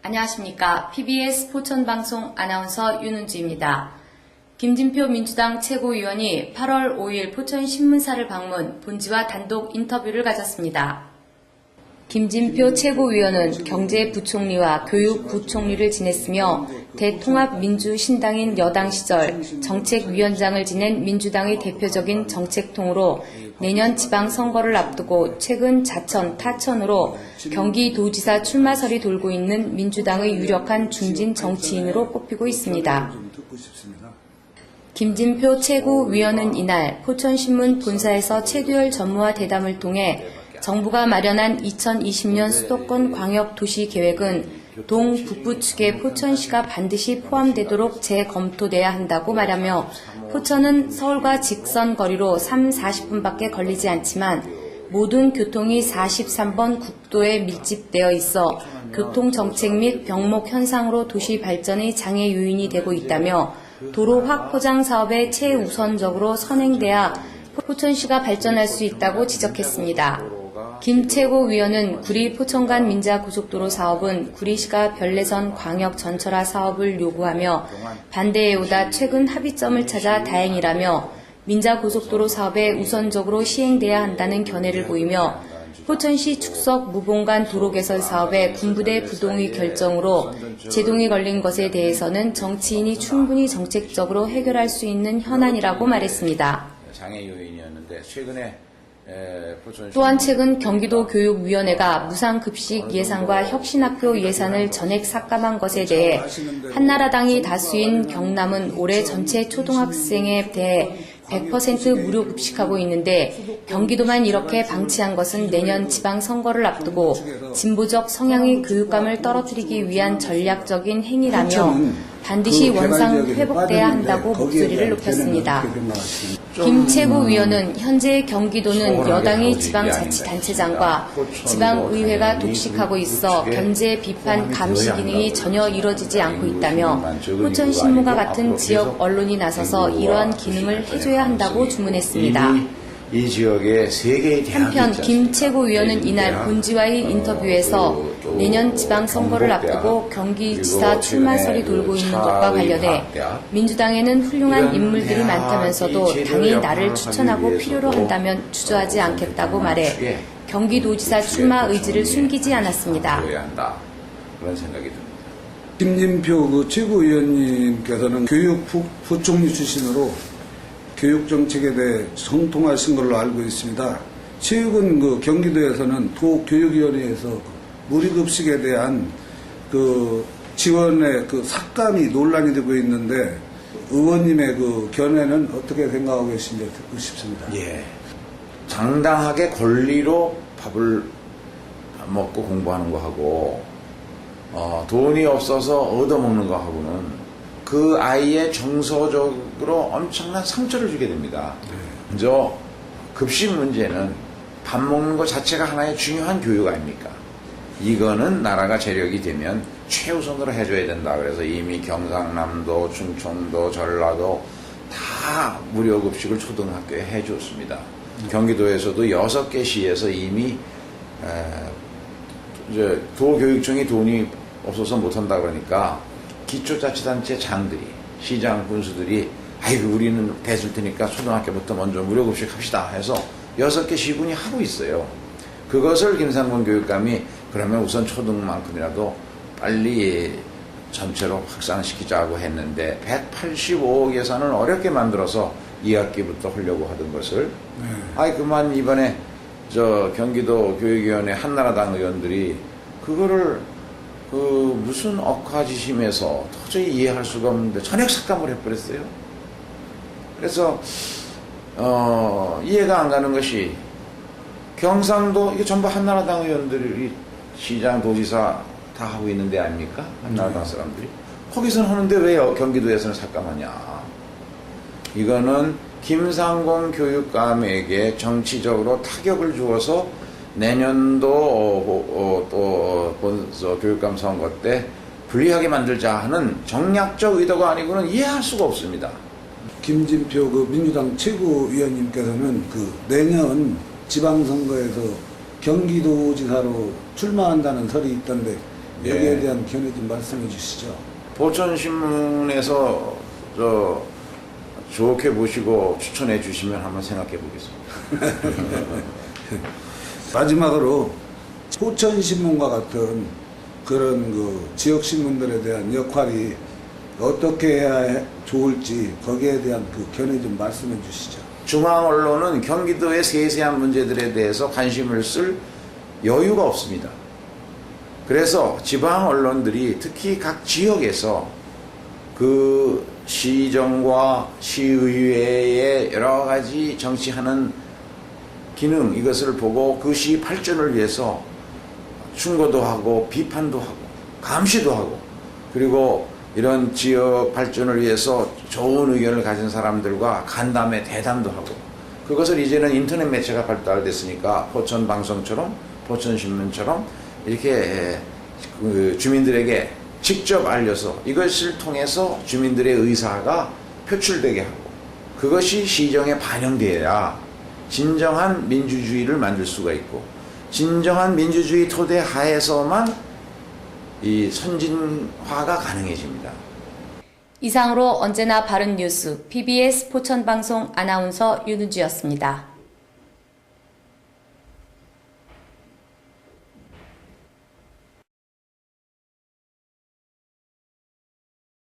안녕하십니까. PBS 포천방송 아나운서 윤은주입니다. 김진표 민주당 최고위원이 8월 5일 포천신문사를 방문, 본지와 단독 인터뷰를 가졌습니다. 김진표 최고위원은 경제부총리와 교육부총리를 지냈으며 대통합민주신당인 여당 시절 정책위원장을 지낸 민주당의 대표적인 정책통으로 내년 지방선거를 앞두고 최근 자천, 타천으로 경기도지사 출마설이 돌고 있는 민주당의 유력한 중진 정치인으로 뽑히고 있습니다. 김진표 최고위원은 이날 포천신문 본사에서 최두열 전무와 대담을 통해 정부가 마련한 2020년 수도권 광역도시계획은 동북부 측의 포천시가 반드시 포함되도록 재검토돼야 한다고 말하며 포천은 서울과 직선 거리로 40분밖에 걸리지 않지만 모든 교통이 43번 국도에 밀집되어 있어 교통정책 및 병목 현상으로 도시 발전의 장애 요인이 되고 있다며 도로 확포장 사업에 최우선적으로 선행돼야 포천시가 발전할 수 있다고 지적했습니다. 김 최고위원은 구리 포천 간 민자고속도로 사업은 구리시가 별내선 광역 전철화 사업을 요구하며 반대해오다 최근 합의점을 찾아 다행이라며 민자고속도로 사업에 우선적으로 시행돼야 한다는 견해를 보이며 포천시 축석 무봉간 도로 개설 사업에 군부대 부동의 결정으로 제동이 걸린 것에 대해서는 정치인이 충분히 정책적으로 해결할 수 있는 현안이라고 말했습니다. 장애 요인이었는데 최근에 또한 최근 경기도교육위원회가 무상급식 예산과 혁신학교 예산을 전액 삭감한 것에 대해 한나라당이 다수인 경남은 올해 전체 초등학생에 대해 100% 무료 급식하고 있는데 경기도만 이렇게 방치한 것은 내년 지방선거를 앞두고 진보적 성향의 교육감을 떨어뜨리기 위한 전략적인 행위라며 반드시 원상 회복돼야 한다고 목소리를 높였습니다. 김 최고위원은 현재 경기도는 여당의 지방자치단체장과 지방의회가 독식하고 있어 견제, 비판, 감시 기능이 전혀 이뤄지지 않고 있다며 포천신문과 같은 지역 언론이 나서서 이러한 기능을 해줘야 한다고 주문했습니다. 이 지역의 세 개의 대학이 한편 김 최고위원은 이날 본지와의 인터뷰에서 내년 지방선거를 앞두고 경기지사 출마설이 돌고 있는 것과 관련해 민주당에는 훌륭한 인물들이 많다면서도 당이 나를 추천하고 필요로 한다면 주저하지 않겠다고 말해 경기도지사 출마 의지를 숨기지 않았습니다. 그런 생각이 듭니다. 김진표 최고위원님께서는 교육부총리 출신으로 교육정책에 대해 성통하신 걸로 알고 있습니다. 최근 경기도에서는 도교육위원회에서 무료급식에 대한 지원의 삭감이 논란이 되고 있는데 의원님의 견해는 어떻게 생각하고 계신지 듣고 싶습니다. 예. 당당하게 권리로 밥을 먹고 공부하는 거하고 돈이 없어서 얻어먹는 거하고는 그 아이의 정서적으로 엄청난 상처를 주게 됩니다. 먼저 급식 문제는 밥 먹는 것 자체가 하나의 중요한 교육 아닙니까? 이거는 나라가 재력이 되면 최우선으로 해줘야 된다. 그래서 이미 경상남도, 충청도, 전라도 다 무료 급식을 초등학교에 해줬습니다. 경기도에서도 6개 시에서 이미 이제 도교육청이 돈이 없어서 못한다 그러니까 기초자치단체 장들이, 시장 군수들이 아이고 우리는 대줄 테니까 초등학교부터 먼저 무료급식 합시다 해서 6개 시군이 하고 있어요. 그것을 김상곤 교육감이 그러면 우선 초등만큼이라도 빨리 전체로 확산시키자고 했는데 185억 예산을 어렵게 만들어서 2학기부터 하려고 하던 것을 그만 이번에 경기도 교육위원회 한나라당 의원들이 그거를 무슨 억하지심에서 도저히 이해할 수가 없는데 전액 삭감을 해버렸어요. 그래서 이해가 안 가는 것이 경상도 이게 전부 한나라당 의원들이 시장, 도지사 다 하고 있는 데 아닙니까? 한나라당 사람들이. 거기서는 하는데 왜 경기도에서는 삭감하냐. 이거는 김상곤 교육감에게 정치적으로 타격을 주어서 내년도 교육감 선거 때 불리하게 만들자 하는 정략적 의도가 아니고는 이해할 수가 없습니다. 김진표 민주당 최고위원님께서는 내년 지방선거에서 경기도지사로 출마한다는 설이 있던데 여기에 예. 대한 견해 좀 말씀해 주시죠. 포천신문에서 좋게 보시고 추천해 주시면 한번 생각해 보겠습니다. 마지막으로 포천신문과 같은 그런 그 지역신문들에 대한 역할이 어떻게 해야 좋을지 거기에 대한 그 견해 좀 말씀해 주시죠. 중앙 언론은 경기도의 세세한 문제들에 대해서 관심을 쓸 여유가 없습니다. 그래서 지방 언론들이 특히 각 지역에서 그 시정과 시의회의 여러 가지 정치하는 기능, 이것을 보고 그 시 발전을 위해서 충고도 하고 비판도 하고 감시도 하고, 그리고 이런 지역 발전을 위해서 좋은 의견을 가진 사람들과 간담회 대담도 하고, 그것을 이제는 인터넷 매체가 발달됐으니까 포천방송처럼 포천신문처럼 이렇게 그 주민들에게 직접 알려서 이것을 통해서 주민들의 의사가 표출되게 하고, 그것이 시정에 반영되어야 진정한 민주주의를 만들 수가 있고, 진정한 민주주의 토대 하에서만 이 선진화가 가능해집니다. 이상으로 언제나 바른 뉴스 PBS 포천방송 아나운서 윤은주였습니다.